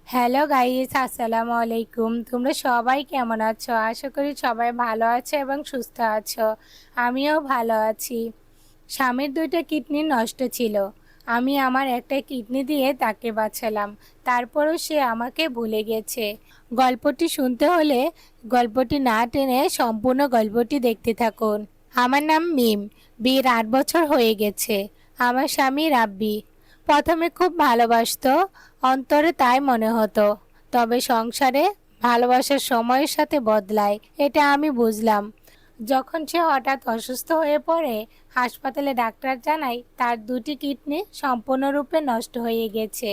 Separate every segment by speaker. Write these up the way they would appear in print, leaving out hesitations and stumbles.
Speaker 1: Hello guys, আসসালামু আলাইকুম। তোমরা সবাই কেমন আছো? আশা করি সবাই ভালো আছো এবং সুস্থ আছো। আমিও ভালো আছি। স্বামীর দুইটা কিডনি নষ্ট ছিল। আমি আমার একটা কিডনি দিয়ে তাকে বাঁচালাম। তারপরও সে আমাকে ভুলে গেছে। গল্পটি শুনতে হলে গল্পটি না টেনে সম্পূর্ণ গল্পটি দেখতে থাকুন। আমার নাম মিম। বিয়ের 8 বছর হয়ে গেছে। আমার স্বামী রাব্বি। প্রথমে খুব ভালোবাসতো, অন্তরে তাই মনে হতো। তবে সংসারে ভালোবাসার সময়ের সাথে বদলায়, এটা আমি বুঝলাম যখন সে হঠাৎ অসুস্থ হয়ে পড়ে। হাসপাতালে ডাক্তার জানায় তার দুটি কিডনি সম্পূর্ণরূপে নষ্ট হয়ে গেছে।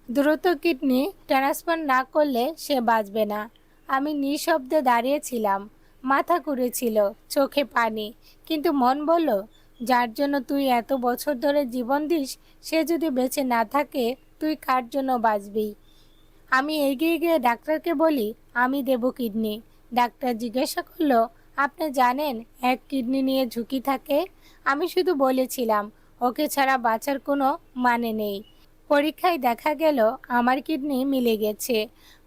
Speaker 1: দ্রুত কিডনি ট্রান্সফার না করলে সে বাঁচবে না। আমি নিঃশব্দে দাঁড়িয়েছিলাম। মাথা ঘুরেছিল, চোখে পানি, কিন্তু মন বলল, যার জন্য তুই এত বছর ধরে জীবন দিস, সে যদি বেঁচে না থাকে, তুই কার জন্য বাঁচবি? আমি এগিয়ে গিয়ে ডাক্তারকে বলি, আমি দেব কিডনি। ডাক্তার জিজ্ঞাসা করলো, আপনি জানেন এক কিডনি নিয়ে ঝুঁকি থাকে? আমি শুধু বলেছিলাম, ওকে ছাড়া বাঁচার কোনো মানে নেই। পরীক্ষায় দেখা গেল আমার কিডনি মিলে গেছে।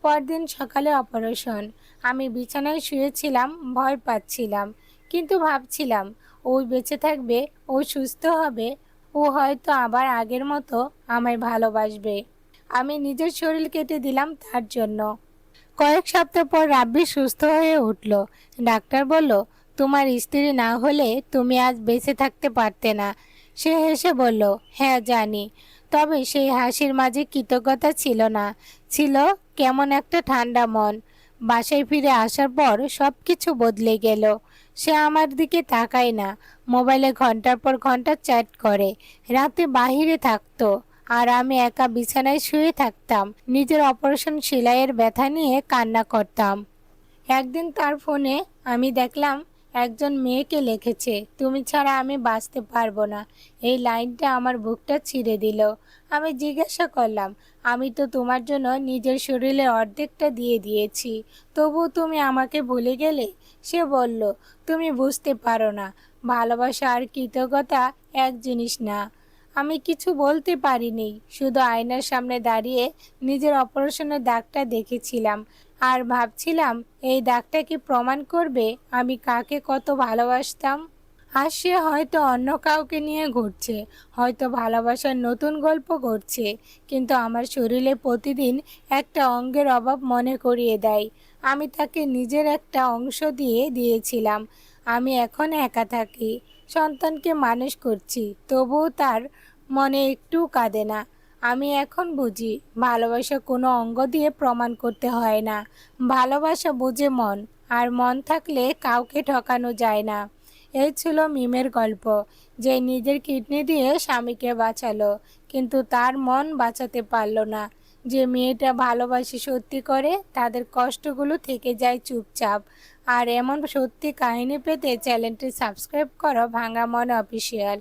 Speaker 1: পরদিন সকালে অপারেশন। আমি বিছানায় শুয়েছিলাম, ভয় পাচ্ছিলাম, কিন্তু ভাবছিলাম ও বেঁচে থাকবে, ও সুস্থ হবে, ও হয়তো আবার আগের মতো আমায় ভালোবাসবে। আমি নিজের শরীর কেটে দিলাম তার জন্য। কয়েক সপ্তাহ পর রাব্বি সুস্থ হয়ে উঠল। ডাক্তার বলল, তোমার স্ত্রী না হলে তুমি আজ বেঁচে থাকতে পারতে না। সে হেসে বলল, হ্যাঁ জানি। তবে সেই হাসির মাঝে কৃতজ্ঞতা ছিল না, ছিল কেমন একটা ঠান্ডা মন। বাসায় ফিরে আসার পর সব কিছু বদলে গেল। সে আমার দিকে তাকায় না, মোবাইলে ঘন্টার পর ঘন্টা চ্যাট করে, রাতে বাহিরে থাকতো, আর আমি একা বিছানায় শুয়ে থাকতাম, নিজের অপারেশন সেলাইয়ের ব্যথা নিয়ে কান্না করতাম। একদিন তার ফোনে আমি দেখলাম একজন মেয়েকে লিখেছে, তুমি ছাড়া আমি বাঁচতে পারবো না। এই লাইনটা আমার বুকটা ছিঁড়ে দিল। আমি জিজ্ঞাসা করলাম, আমি তো তোমার জন্য নিজের শরীরের অর্ধেকটা দিয়ে দিয়েছি, তবু তুমি আমাকে ভুলে গেলে? সে বলল, তুমি বুঝতে পারো না, ভালোবাসা আর কৃতজ্ঞতা এক জিনিস না। আমি কিছু বলতে পারিনি, শুধু আয়নার সামনে দাঁড়িয়ে নিজের অপারেশনের দাগটা দেখেছিলাম আর ভাবছিলাম, এই দাগটা কি প্রমাণ করবে আমি কাকে কত ভালোবাসতাম। আর সে হয়তো অন্য কাউকে নিয়ে ঘুরছে, হয়তো ভালোবাসার নতুন গল্প করছে, কিন্তু আমার শরীরে প্রতিদিন একটা অঙ্গের অভাব মনে করিয়ে দেয়। আমি তাকে নিজের একটা অংশ দিয়ে দিয়েছিলাম। আমি এখন একা থাকি, সন্তানকে মানুষ করছি, তবুও তার মনে একটু কাঁদে না। আমি এখন বুঝি, ভালোবাসা কোনো অঙ্গ দিয়ে প্রমাণ করতে হয় না। ভালোবাসা বুঝে মন, আর মন থাকলে কাউকে ঠকানো যায় না। এই ছিল মিমের গল্প, যে নিজের কিডনি দিয়ে স্বামীকে বাঁচালো, কিন্তু তার মন বাঁচাতে পারলো না। যে মেয়েটা ভালোবাসি সত্যি করে, তাদের কষ্টগুলো থেকে যায় চুপচাপ। আর এমন সত্যি কাহিনী পেতে চ্যানেলটি সাবস্ক্রাইব করো ভাঙা মন অফিসিয়াল।